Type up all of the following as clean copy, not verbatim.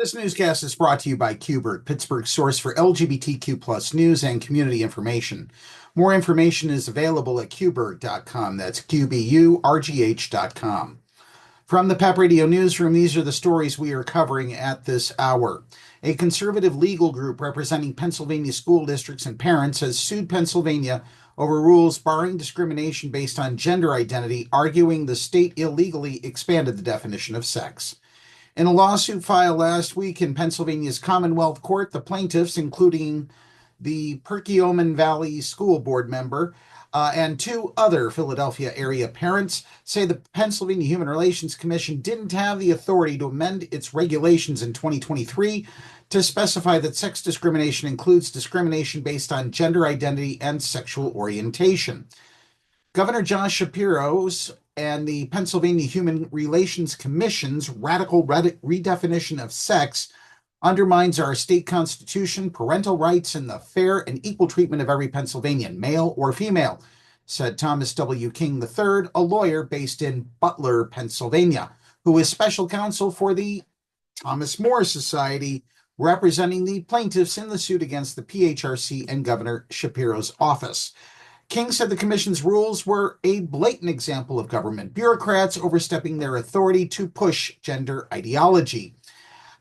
This newscast is brought to you by Qburgh, Pittsburgh's source for LGBTQ plus news and community information. More information is available at qburgh.com. That's QBURGH.com. From the PEP Radio Newsroom, these are the stories we are covering at this hour. A conservative legal group representing Pennsylvania school districts and parents has sued Pennsylvania over rules barring discrimination based on gender identity, arguing the state illegally expanded the definition of sex. In a lawsuit filed last week in Pennsylvania's Commonwealth Court, the plaintiffs, including the Perkiomen Valley School Board member and two other Philadelphia area parents, say the Pennsylvania Human Relations Commission didn't have the authority to amend its regulations in 2023 to specify that sex discrimination includes discrimination based on gender identity and sexual orientation. Governor Josh Shapiro's and the Pennsylvania Human Relations Commission's radical redefinition of sex undermines our state constitution, parental rights, and the fair and equal treatment of every Pennsylvanian, male or female, said Thomas W. King III, a lawyer based in Butler, Pennsylvania, who is special counsel for the Thomas More Society, representing the plaintiffs in the suit against the PHRC and Governor Shapiro's office. King said the commission's rules were a blatant example of government bureaucrats overstepping their authority to push gender ideology.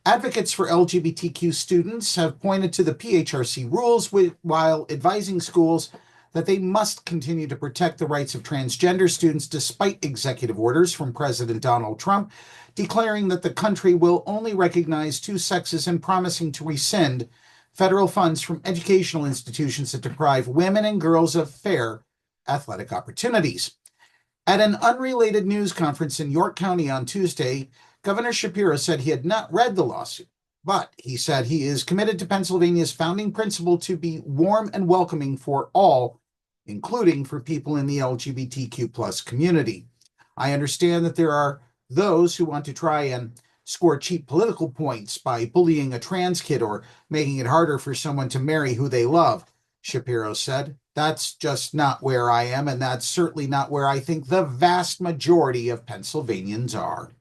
Advocates for LGBTQ students have pointed to the PHRC rules while advising schools that they must continue to protect the rights of transgender students despite executive orders from President Donald Trump, declaring that the country will only recognize two sexes and promising to rescind federal funds from educational institutions that deprive women and girls of fair athletic opportunities. At an unrelated news conference in York County on Tuesday, Governor Shapiro said he had not read the lawsuit, but he said he is committed to Pennsylvania's founding principle to be warm and welcoming for all, including for people in the LGBTQ plus community. I understand that there are those who want to try and score cheap political points by bullying a trans kid or making it harder for someone to marry who they love, Shapiro said. That's just not where I am, and that's certainly not where I think the vast majority of Pennsylvanians are.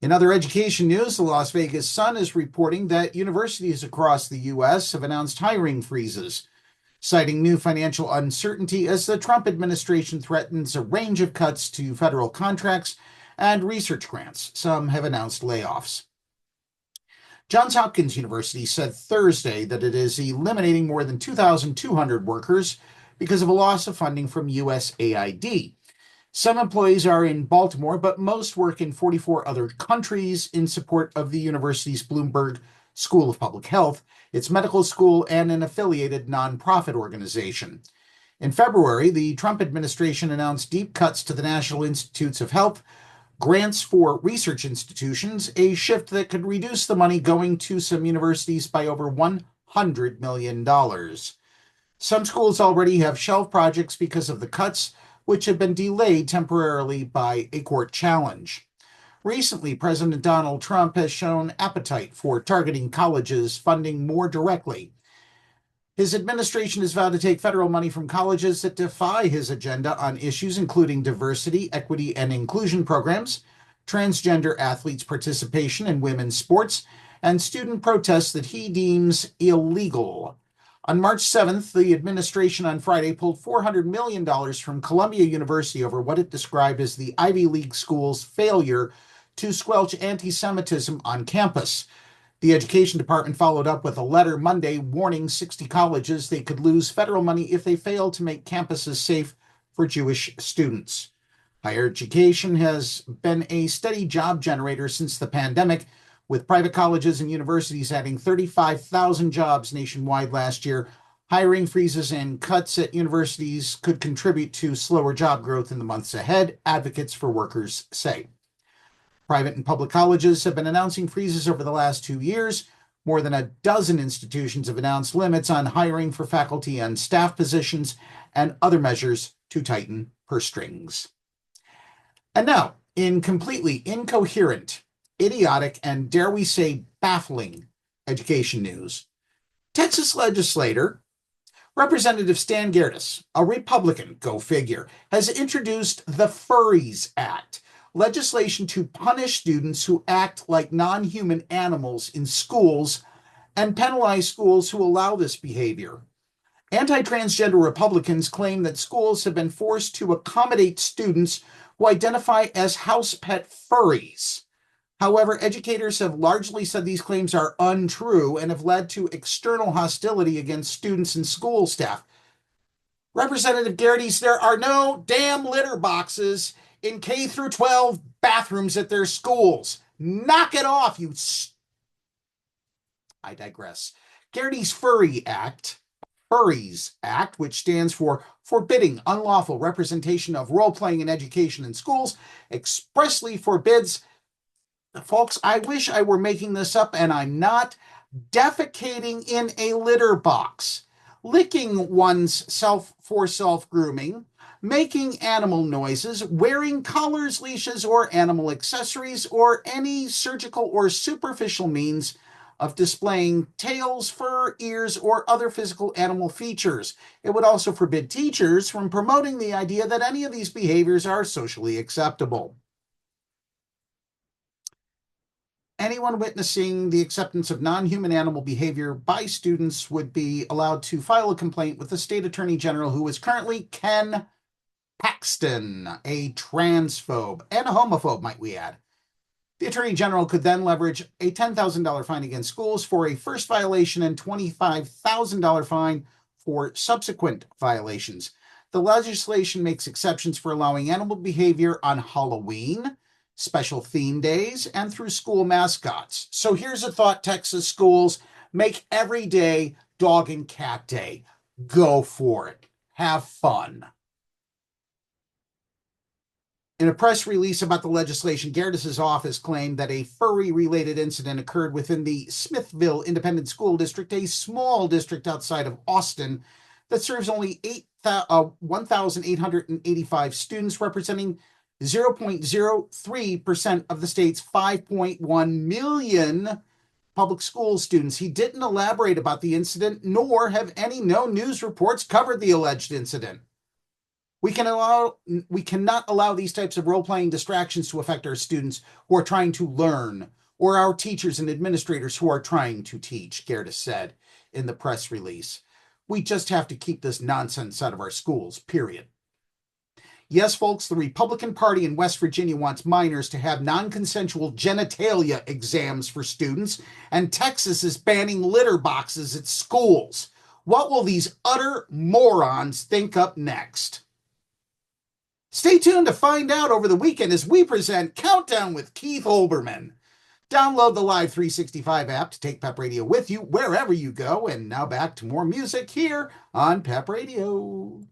In other education news, the Las Vegas Sun is reporting that universities across the U.S. have announced hiring freezes, citing new financial uncertainty as the Trump administration threatens a range of cuts to federal contracts and research grants. Some have announced layoffs. Johns Hopkins University said Thursday that it is eliminating more than 2,200 workers because of a loss of funding from USAID. Some employees are in Baltimore, but most work in 44 other countries in support of the university's Bloomberg School of Public Health, its medical school, and an affiliated nonprofit organization. In February, the Trump administration announced deep cuts to the National Institutes of Health, grants for research institutions, a shift that could reduce the money going to some universities by over $100 million. Some schools already have shelved projects because of the cuts, which have been delayed temporarily by a court challenge. Recently, President Donald Trump has shown appetite for targeting colleges' funding more directly. His administration has vowed to take federal money from colleges that defy his agenda on issues including diversity, equity, and inclusion programs, transgender athletes' participation in women's sports, and student protests that he deems illegal. On March 7th, the administration on Friday pulled $400 million from Columbia University over what it described as the Ivy League school's failure to squelch anti-Semitism on campus. The Education Department followed up with a letter Monday warning 60 colleges they could lose federal money if they failed to make campuses safe for Jewish students. Higher education has been a steady job generator since the pandemic, with private colleges and universities adding 35,000 jobs nationwide last year. Hiring freezes and cuts at universities could contribute to slower job growth in the months ahead, advocates for workers say. Private and public colleges have been announcing freezes over the last 2 years. More than a dozen institutions have announced limits on hiring for faculty and staff positions and other measures to tighten purse strings. And now, in completely incoherent, idiotic, and dare we say baffling education news, Texas legislator Representative Stan Gerdes, a Republican, go figure, has introduced the Furries Act, legislation to punish students who act like non-human animals in schools and penalize schools who allow this behavior. Anti-transgender Republicans claim that schools have been forced to accommodate students who identify as house pet furries. However, educators have largely said these claims are untrue and have led to external hostility against students and school staff. Representative Gerdes, there are no damn litter boxes in K through 12 bathrooms at their schools. Knock it off, you... I digress. Gerdes Furries Act, which stands for Forbidding Unlawful Representation of Role-Playing in Education in Schools, expressly forbids, folks, I wish I were making this up and I'm not, defecating in a litter box, licking one's self for self-grooming, making animal noises, wearing collars, leashes, or animal accessories, or any surgical or superficial means of displaying tails, fur, ears, or other physical animal features. It would also forbid teachers from promoting the idea that any of these behaviors are socially acceptable. Anyone witnessing the acceptance of non-human animal behavior by students would be allowed to file a complaint with the state attorney general, who is currently Ken Paxton, a transphobe and a homophobe, might we add. The Attorney General could then leverage a $10,000 fine against schools for a first violation and $25,000 fine for subsequent violations. The legislation makes exceptions for allowing animal behavior on Halloween, special theme days, and through school mascots. So here's a thought, Texas schools: make every day Dog and Cat Day. Go for it. Have fun. In a press release about the legislation, Gerdes' office claimed that a furry-related incident occurred within the Smithville Independent School District, a small district outside of Austin that serves only 1,885 students, representing 0.03% of the state's 5.1 million public school students. He didn't elaborate about the incident, nor have any known news reports covered the alleged incident. We cannot allow these types of role-playing distractions to affect our students who are trying to learn, or our teachers and administrators who are trying to teach, Gerdes said in the press release. We just have to keep this nonsense out of our schools, period. Yes, folks, the Republican Party in West Virginia wants minors to have non-consensual genitalia exams for students, and Texas is banning litter boxes at schools. What will these utter morons think up next? Stay tuned to find out over the weekend as we present Countdown with Keith Olbermann. Download the Live 365 app to take PEP Radio with you wherever you go. And now back to more music here on PEP Radio.